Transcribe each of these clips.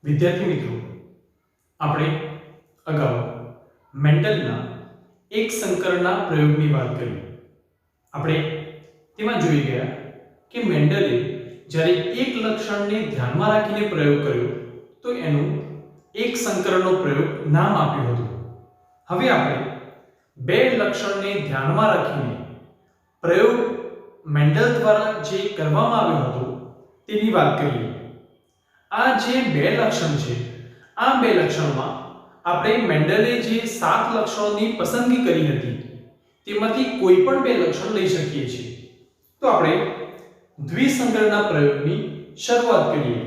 વિદ્યાર્થી મિત્રો, આપણે અગાઉ મેન્ડલના એક સંકરના પ્રયોગની વાત કરી. આપણે તેમાં જોઈ ગયા કે મેન્ડલે જ્યારે એક લક્ષણને ધ્યાનમાં રાખીને પ્રયોગ કર્યો તો એનું એક સંકરનો પ્રયોગ નામ આપ્યું હતું. હવે આપણે બે લક્ષણને ધ્યાનમાં રાખીને પ્રયોગ મેન્ડલ દ્વારા જે કરવામાં આવ્યો હતો તેની વાત કરીએ. આ જે બે લક્ષણ છે, આ બે લક્ષણમાં આપણે મેન્ડલે જે 7 લક્ષણોની પસંદગી કરી હતી તેમાંથી કોઈ પણ બે લક્ષણ લઈ શકીએ છીએ. તો આપણે દ્વિસંકરના પ્રયોગની શરૂઆત કરીએ.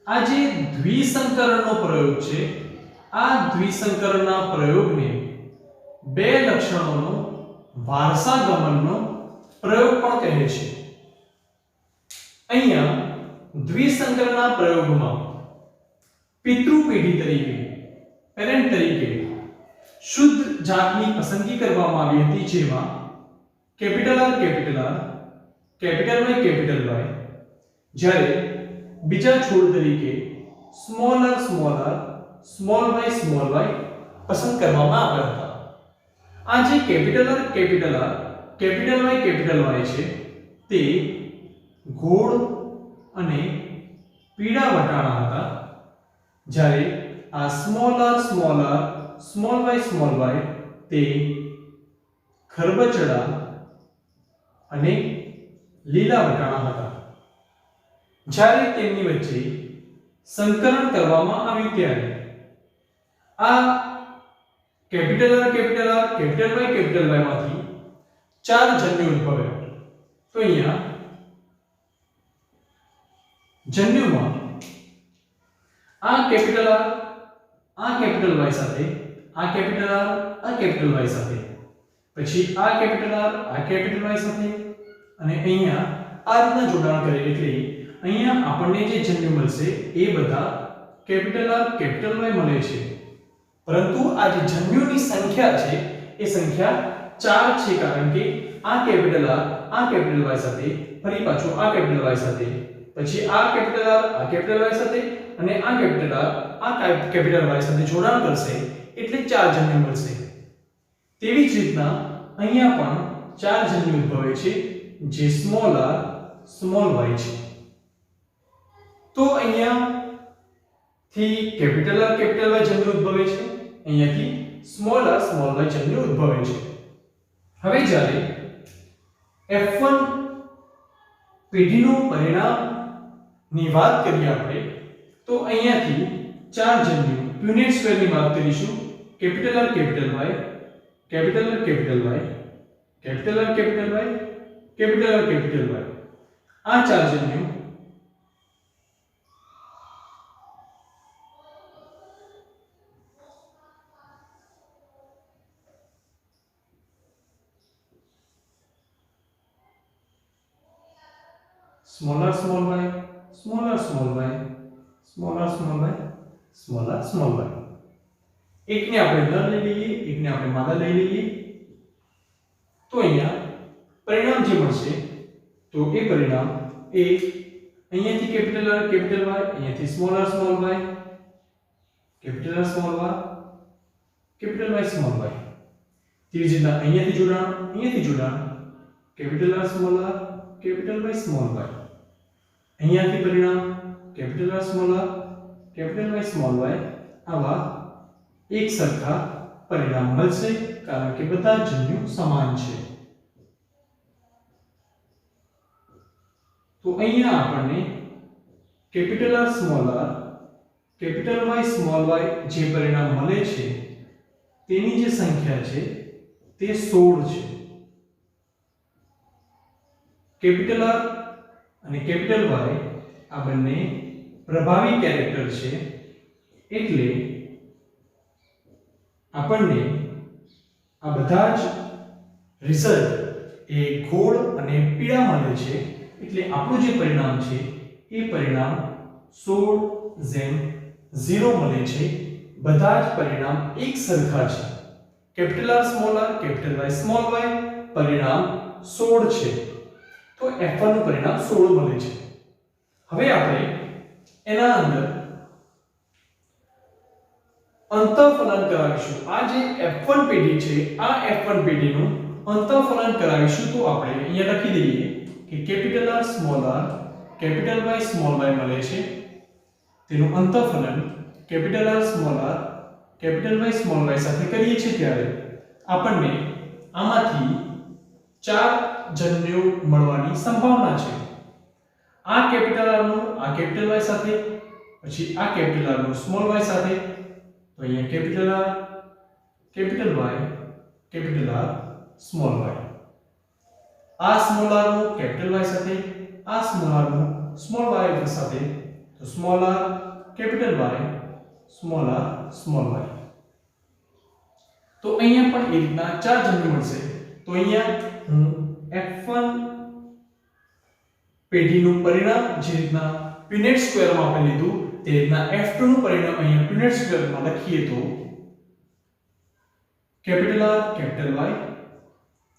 આ જે દ્વિસંકરણનો પ્રયોગ છે, આ દ્વિસંકરના પ્રયોગને બે લક્ષણોનો વારસાગમનનો પ્રયોગ પણ કહે છે. અહીંયા દ્વિસંકરના પ્રયોગમાં પિતૃ પેઢી તરીકે, પેરેન્ટ તરીકે શુદ્ધ જાતની પસંદગી કરવામાં આવી હતી, જેમાં capital R capital R, capital Y capital Y, જ્યારે બીજા છોડ તરીકે small r small r, small y small y પસંદ કરવામાં આવ્યા હતા. આ જે capital R capital R, capital Y capital Y છે તે ગોળ અને પીળા વટાણા હતા, જ્યારે આ small r small r, small y small y તે ખરબચડા અને લીલા વટાણા હતા. જ્યારે તેમની વચ્ચે સંકરણ કરવામાં આવ્યું ત્યારે આ capital R capital R, capital Y capital Y માંથી 4 જન્યુ ઉદ્ભવ્યા. તો અહીંયા જન્યુમાં આ કેપિટલ R આ કેપિટલ Y સાથે, આ કેપિટલ R આ કેપિટલ Y સાથે, પછી આ કેપિટલ R આ કેપિટલ Y સાથે, અને અહીંયા આ રીતના જોડાણ કરે એટલે અહીંયા આપણને જે જન્યુ મળશે એ બધા કેપિટલ R કેપિટલ Y મળે છે. પરંતુ આ જે જન્યુની સંખ્યા છે એ સંખ્યા 4 છે, કારણ કે આ કેપિટલ R આ કેપિટલ Y સાથે, ફરી પાછું આ કેપિટલ Y સાથે, પછી આ કેપિટલ R આ કેપિટલ Y સાથે, અને આ કેપિટલ R આ કેપિટલ Y સાથે જોડાણ કરશે એટલે 4 જન્યુ મળશે. તેવી જ રીતના અહીંયા પણ 4 જન્યુ ઉદ્ભવે છે, જે સ્મોલ r સ્મોલ y છે. તો અહીંયા થી કેપિટલ R કેપિટલ Y જન્યુ ઉદ્ભવે છે, અહીંયાથી સ્મોલ r સ્મોલ y જન્યુ ઉદ્ભવે છે. હવે જ્યારે F1 પેઢીનું પરિણામની વાત કરીએ આપણે, તો અહીંયાથી 4 જન્યુ પુનેટ સ્ક્વેરની વાત કરીશું. Capital R capital Y, capital R capital Y, capital R capital Y, capital R capital Y, આ 4 જન્યુ small r small y, small r small y, small r small y, small r small y. એકને આપણે નર લઈ લઈએ, એકને આપણે માદા લઈ લઈએ, તો અહીંયા પરિણામ જે મળશે તો એ પરિણામ એ અહીંયાથી કેપિટલ R કેપિટલ Y, અહીંયાથી small r small y, capital R small y, capital Y small y. તેવી જ રીતના અહીંયાથી જોડાણ, અહીંયાથી જોડાણ, capital R small r, capital Y small y. અહીંયાથી પરિણામ capital R small r, capital Y small y. આવા એક સરખા પરિણામ મળશે, કારણ કે બધા જન્યુ સમાન છે. તો અહીંયા આપણને capital R small r, capital Y small y જે પરિણામ મળે છે તેની જે સંખ્યા છે તે 16 છે. કેપિટલ R અને કેપિટલ Y આ બંને પ્રભાવી કેરેક્ટર છે, એટલે આપણને આ બધા જ રિઝલ્ટ એ ગોળ અને પીળા મળે છે. એટલે આપણું જે પરિણામ છે એ પરિણામ 16:0 મળે છે. બધા જ પરિણામ એક સરખા છે. Capital R small r, capital Y small y, પરિણામ 16 છે. તો f1 નું પરિણામ 16 મળે છે। હવે આપણે એના અંદર અંતઃફલન કરાવીશું। આ જે f1 પેઢી છે આ f1 પેઢીનું અંતઃફલન કરાવીશું તો આપણે અહીંયા લખી દઈએ કે capital R small r capital Y small y મળે છે। તેનું અંતઃફલન capital R small r capital Y small y સાથે કરીએ છીએ ત્યારે આપણને આમાંથી 4 જન્યુઓ મળવાની સંભાવના છે। આ કેપિટલ R નું આ કેપિટલ Y સાથે, પછી આ કેપિટલ R નું સ્મોલ y સાથે, તો અહીંયા capital R capital Y capital R small y, આ સ્મોલ r નું કેપિટલ Y સાથે, આ સ્મોલ r નું સ્મોલ y સાથે, તો small r capital Y small r small y। તો અહીંયા પણ એ રીતના 4 જન્યુ મળશે। તો અહીંયા હું f1 પેઢીનું પરિણામ જે રીતના પુનેટ સ્ક્વેરમાં આપણે લીધું તે રીતના f2 નું પરિણામ અહીંયા પુનેટ સ્ક્વેરમાં લખીએ તો capital R capital Y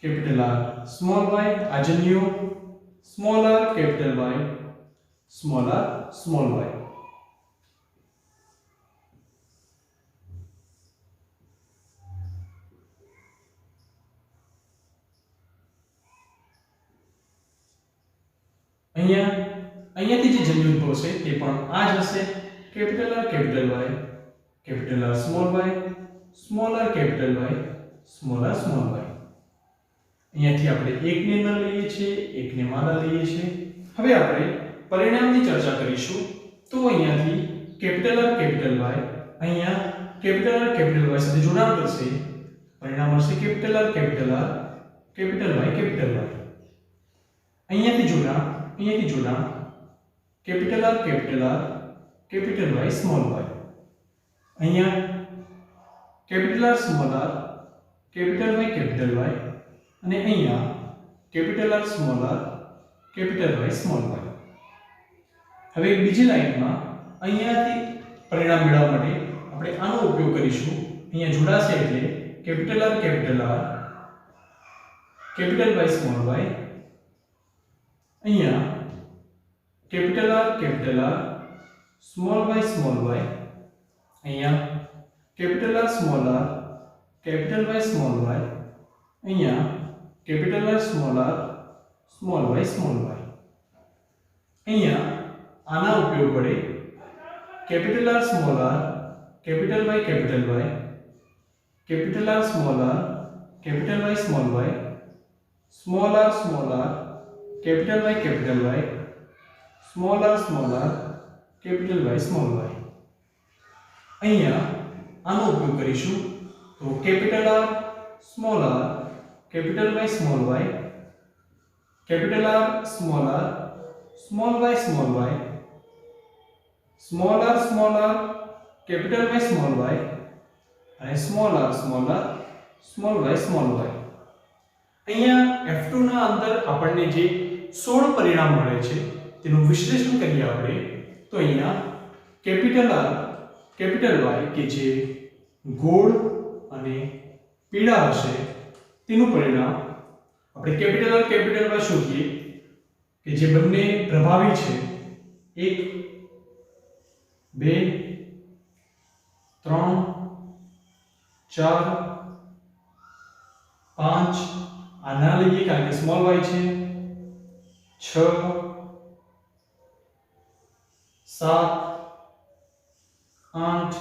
capital R small y, આ જન્યુઓ small r capital Y small r small y। અહીંયાથી જે જન્યુ ઉદ્ભવશે તે પણ આ જ હશે, capital R capital Y capital R small y small r capital Y small r small y। અહીંયાથી આપણે એકને ન લઈએ છીએ, એકને માદા લઈએ છીએ। હવે આપણે પરિણામની ચર્ચા કરીશું। તો અહીંયાથી કેપિટલ R કેપિટલ Y અહીંયા કેપિટલ R કેપિટલ Y સાથે જોડાણ કરશે, પરિણામ મળશે capital R capital R capital Y capital Y। અહીંયાથી જોડાણ capital R capital R capital Y small y। અહીંયા capital R small r capital Y capital Y, અને અહીંયા capital R small r capital Y small y। હવે બીજી લાઈનમાં અહીંયાથી પરિણામ મેળવવા માટે આપણે આનો ઉપયોગ કરીશું। અહીંયા જોડાશે એટલે capital R capital R capital Y small y, અહીંયા capital R capital R small y small y, અહીંયા capital R small r capital Y small y, અહીંયા capital R small r small y small y। અહીંયા આના ઉપયોગ વડે capital R small r capital Y capital Y capital R small r capital Y small y small r capital Y capital Y small r capital Y small y। અહીંયા આનો ઉપયોગ કરીશું તો capital R small r capital Y small y capital R small y small y small r capital Y small y અને small r small y small y। અહીંયા f2 ના અંદર આપણને જે 16 પરિણામ મળે છે તેનું વિશ્લેષણ કરીએ આપણે તો અહીંયા કેપિટલ R કેપિટલ Y કે જે ગોળ અને પીળા હશે તેનું પરિણામ આપણે કેપિટલ R કેપિટલ Y શોધીએ કે જે બંને પ્રભાવી છે 1 2 3 4 5 આ ના લઈએ કારણ કે સ્મોલ y છે 6 7 8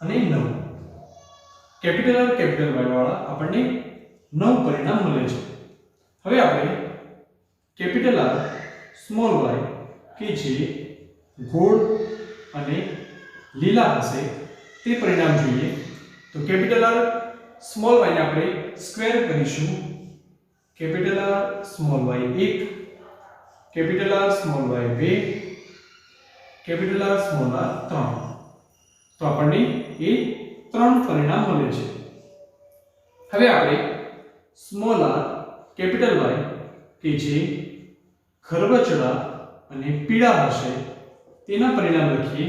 અને 9 કેપિટલ R કેપિટલ Y વાળા આપણને 9 પરિણામ મળે છે। હવે આપણે કેપિટલ R સ્મોલ y કે જે ગોળ અને લીલા હશે તે પરિણામ જોઈએ તો કેપિટલ R સ્મોલ y ને આપણે સ્ક્વેર કરીશું, capital R small y 1 capital R small y 2 capital R small r 3 તો આપણને એ 3 પરિણામ મળે છે। હવે આપણે સ્મોલ r કેપિટલ Y કે જે ખરબચડા અને પીળા હશે તેના પરિણામ લખીએ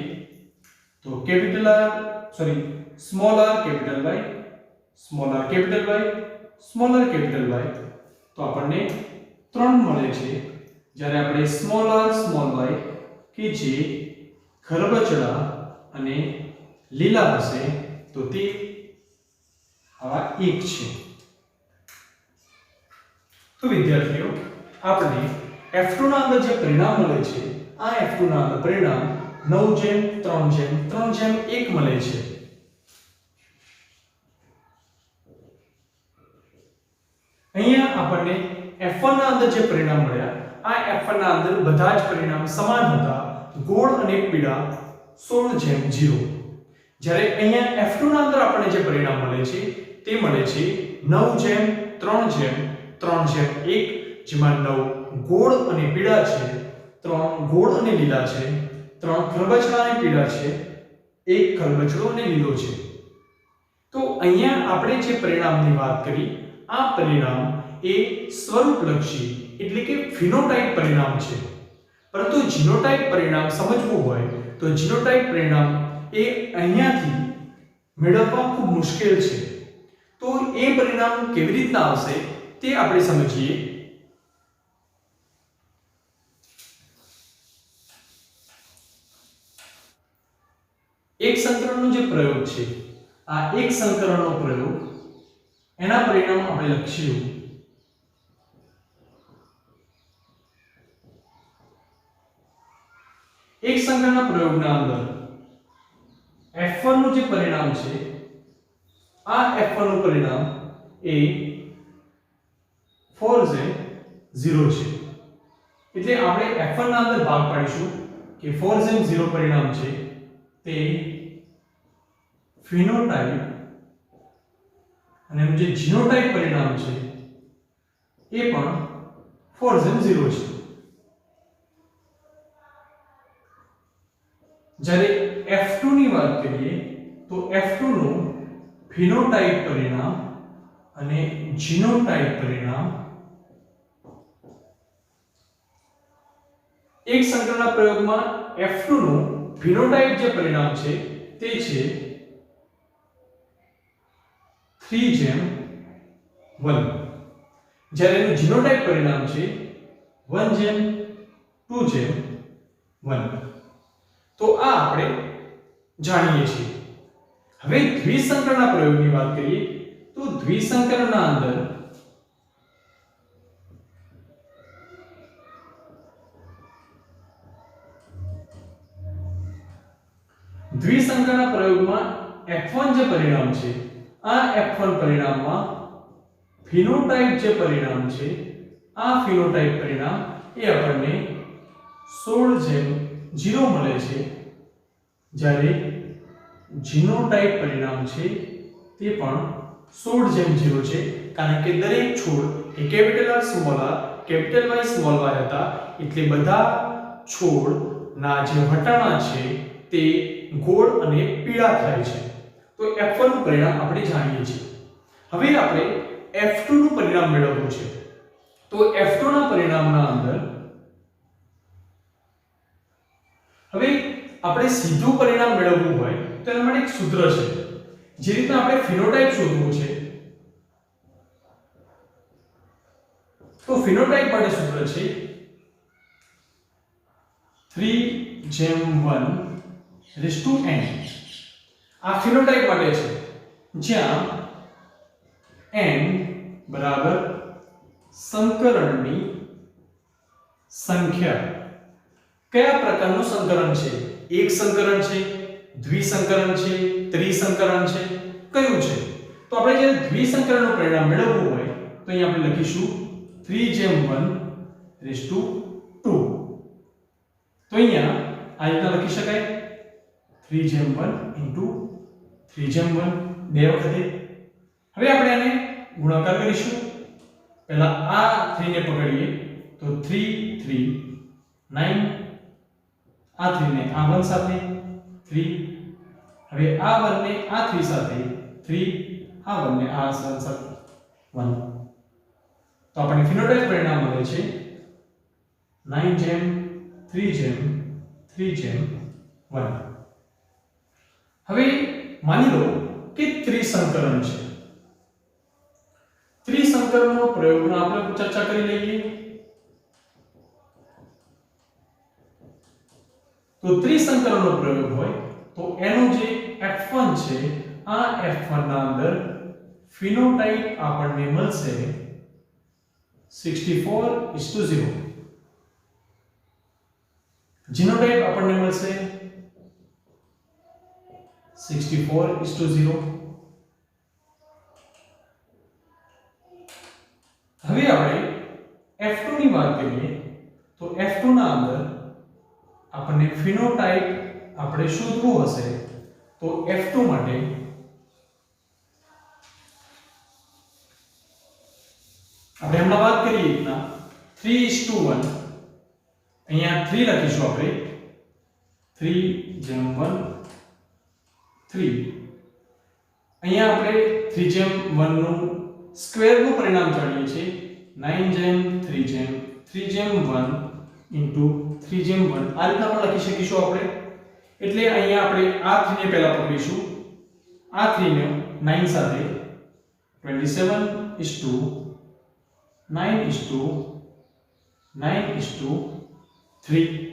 તો small r capital Y small r capital Y small r capital Y, તો આપણને 3 મળે છે, જ્યારે આપણે સ્મોલ r સ્મોલ y કે જે ખરબચડા અને લીલા હશે તો તે આવા 1 છે. તો વિદ્યાર્થીઓ આપણે F2 ના અંદર જે પરિણામ મળે છે આ F2 ના અંદર પરિણામ 9:3:3:1 મળે છે. અહીંયા આપણને F1 ના અંદર જે પરિણામ મળ્યા આ F1 ના અંદર બધા જ પરિણામ સમાન હતા, ગોળ અને પીળા 16:0. જ્યારે અહીંયા F2 ના અંદર આપણને જે પરિણામ મળે છે તે મળે છે 9:3:3:1, જેમાં 9 ગોળ અને પીળા છે, 3 ગોળ અને લીલા છે, 3 ખરબચડા અને પીળા છે, 1 ખરબચડો અને લીલો છે. તો અહીંયા આપણે જે પરિણામની વાત કરી આ પરિણામ એ સ્વરૂપલક્ષી એટલે કે ફિનોટાઇપ પરિણામ છે. પરંતુ જીનોટાઇપ પરિણામ સમજવું હોય તો જીનોટાઇપ પરિણામ એ અહીંયાથી મેળવવા ખૂબ મુશ્કેલ છે. તો એ પરિણામ કેવી રીતના આવશે તે આપણે સમજીએ. એક સંકરણનો જે પ્રયોગ છે આ એક સંકરણનો પ્રયોગ એના પરિણામ આપણે લખીશું. એક સંકરણના પ્રયોગના અંદર F1 નું જે પરિણામ છે આ F1 નું પરિણામ એ 4:0 છે. એટલે આપણે F1 ના અંદર ભાગ પાડીશું કે 4:0 પરિણામ છે તે ફિનોટાઇપ અને એનું જે જીનોટાઇપ પરિણામ છે એ પણ 4:0 છે. જ્યારે F2 ની વાત કરીએ તો F2 નું ફિનોટાઇપ પરિણામ અને જીનોટાઇપ પરિણામ એક સંકરણના પ્રયોગમાં F2 નું ફિનોટાઇપ જે પરિણામ છે તે છે 3:1, જ્યારે એનું જીનોટાઇપ પરિણામ છે 1:2:1. તો આ આપણે જાણીએ છીએ. હવે દ્વિસંકરણના પ્રયોગની વાત કરીએ તો દ્વિસંકરણના અંદર દ્વિસંકરણના પ્રયોગમાં F1 જે પરિણામ છે આ F1 પરિણામમાં ફિનોટાઇપ જે પરિણામ છે આ ફિનોટાઇપ પરિણામ એ આપણને 16:0 મળે છે, જ્યારે જીનોટાઇપ પરિણામ છે તે પણ 16:0 છે. કારણ કે દરેક છોડ એ capital R small r capital Y small y હતા, એટલે બધા છોડના જે વટાણા છે તે ગોળ અને પીળા થાય છે. તો F1 નું પરિણામ આપણે જાણીએ છીએ. હવે આપણે F2 નું પરિણામ મેળવવું છે. તો F2 ના પરિણામના અંદર હવે આપણે સીધું પરિણામ મેળવવું હોય તો એના માટે એક સૂત્ર છે. જે રીતના આપણે ફિનોટાઇપ શોધવું છે તો ફિનોટાઇપ માટે સૂત્ર છે 3:1:n. આ ફિનોટાઇપ માટે છે, જ્યાં n બરાબર સંકરણની સંખ્યા. કયા પ્રકારનું સંકરણ છે? એક સંકરણ છે, દ્વિસંકરણ છે, ત્રિસંકરણ છે, કયું છે? તો આપણે જે દ્વિસંકરણનું પરિણામ મેળવવું હોય તો અહીં આપણે લખીશું 3:1:2. તો અહીંયા આ રીતના લખી શકાય 3:1 બે વખતે. હવે આપણે આને ગુણાકાર કરીશું. પહેલા આ 3 ને પકડીએ તો 3 3 9, આ 3 ને આ 1 સાથે 3, હવે આ 1 ને આ 3 સાથે 3, આ 1 ને આ 1 સાથે 1. તો આપણને ફિનોટાઇપ પરિણામ મળે છે 9:3:3:1. હવે માની લો કે ત્રિસંકરણ છે. ત્રિસંકરણનો પ્રયોગનો આપણે ચર્ચા કરી લઈએ. તો ત્રિસંકરણનો પ્રયોગ હોય તો એનું જે F1 છે આ F1 ના અંદર ફિનોટાઇપ આપણને મળશે 64:0. જીનોટાઇપ આપણને મળશે 64:0. હવે આપણે F2 ની વાત કરીએ તો F2 ના અંદર આપણને ફિનોટાઇપ આપણે શોધવું હશે તો F2 માટે આપણે હમણાં વાત કરીએ રીતના 3:1 અહીંયા 3 લખીશું આપણે 3:1 3 અહીંયા આપણે 3:1 નું સ્ક્વેર નું પરિણામ જાણીએ છીએ 9:3:1 into 3:1 આ રીતના પણ લખી શકીશું આપણે એટલે અહીંયા આપણે આ 3 ને પહેલા પકડીશું આ 3 ને 9 સાથે 27:9:9:3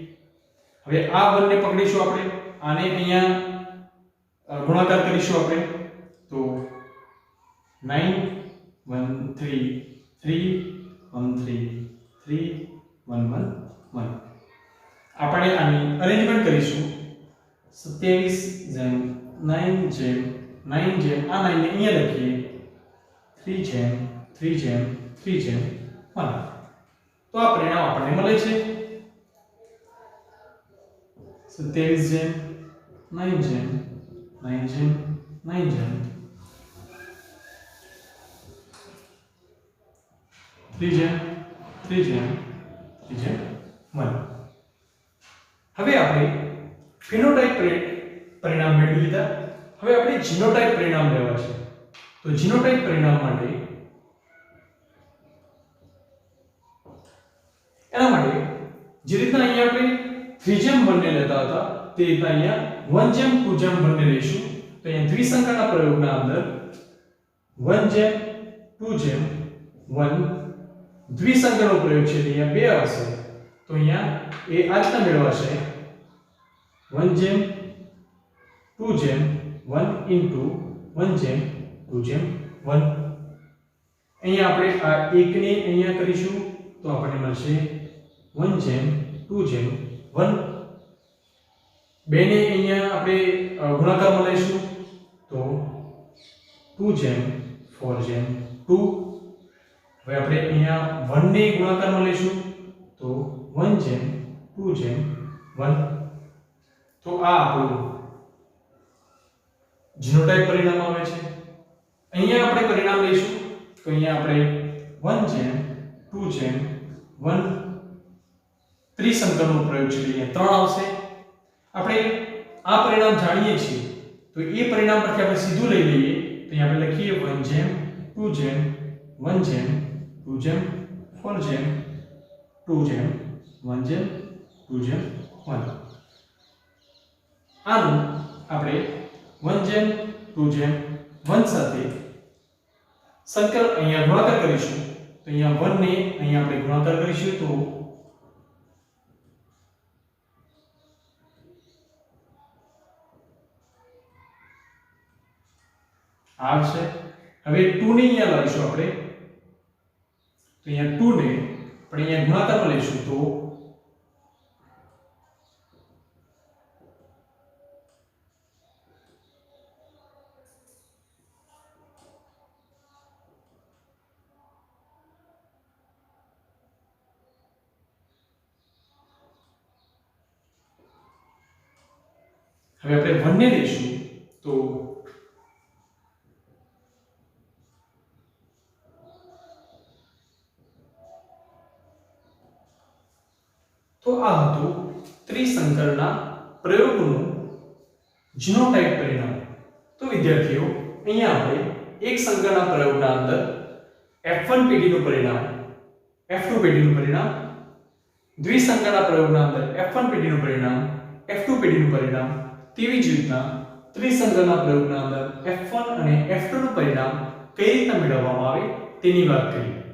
હવે આ 1 ને પકડીશું આપણે આને અહીંયા ગુણાકાર કરીશું આપણે તો 9 1 3 3 1 3 3 1 1 1 આપણે આની અરેન્જમેન્ટ કરીશું 27:9:9 આ 9 ને અહીંયા લખીએ 3:3:3:1 તો આ પરિણામ આપણને મળે છે 27:9:9:9 3:3:1 હવે આપણે ફિનોટાઇપ પરિણામ મેળવી લીધા હવે આપણે જીનોટાઇપ પરિણામ લેવા છે તો જીનોટાઇપ પરિણામ માટે એના માટે જે રીતના અહીંયા આપણે 3:1 ને લેતા હતા તે રીતના અહીંયા 1:2:1 ને લઈશું તો અહીંયા દ્વિસંકરના પ્રયોગના અંદર 1:2:1 દ્વિસંકરનો પ્રયોગ છે અહીંયા 2 આવશે તો અહીંયા એ આ રીતના મેળવાશે 1:2:1 into 1:2:1 અહીંયા આપણે આ 1 ને અહીંયા કરીશું તો આપણને મળશે 1:2:1 2 ને અહીંયા આપણે ગુણાકારમાં લઈશું તો 2:4:2 હવે આપણે અહીંયા 1 ને ગુણાકારમાં લઈશું તો 1:2:1 તો આ આપણું જીનોટાઇપ પરિણામ આવે છે અહીંયા આપણે પરિણામ લઈશું તો અહીંયા આપણે 1:2:1 ત્રિસંકરનો પ્રયોગ છે અહીંયા 3 આવશે આપણે આ પરિણામ જાણીએ છીએ તો એ પરિણામ પરથી આપણે સીધું લઈ લઈએ તો અહીંયા આપણે લખીએ 1:2:1 આનું આપણે 1:2:1 સાથે સંકર અહીંયા ગુણાકાર કરીશું તો અહીંયા 1 ને અહીંયા આપણે ગુણાકાર કરીશું તો આવશે હવે 2 ને અહીંયા લાવીશું આપણે તો અહીંયા 2 ને આપણે અહીંયા ગુણાકારમાં લઈશું તો હવે આપણે 1 ને લઈશું તો આ હતું ત્રિસંકરના પ્રયોગનું જીનોટાઇપ પરિણામ તો વિદ્યાર્થીઓ અહીંયા આપણે એક સંકરના પ્રયોગના અંદર F1 પેઢીનું પરિણામ F2 પેઢીનું પરિણામ દ્વિસંકરના પ્રયોગના અંદર F1 પેઢીનું પરિણામ F2 પેઢીનું પરિણામ તેવી જ રીતના ત્રિસંકરના પ્રયોગના અંદર F1 અને F2 નું પરિણામ કઈ રીતે મેળવવામાં આવે તેની વાત કરી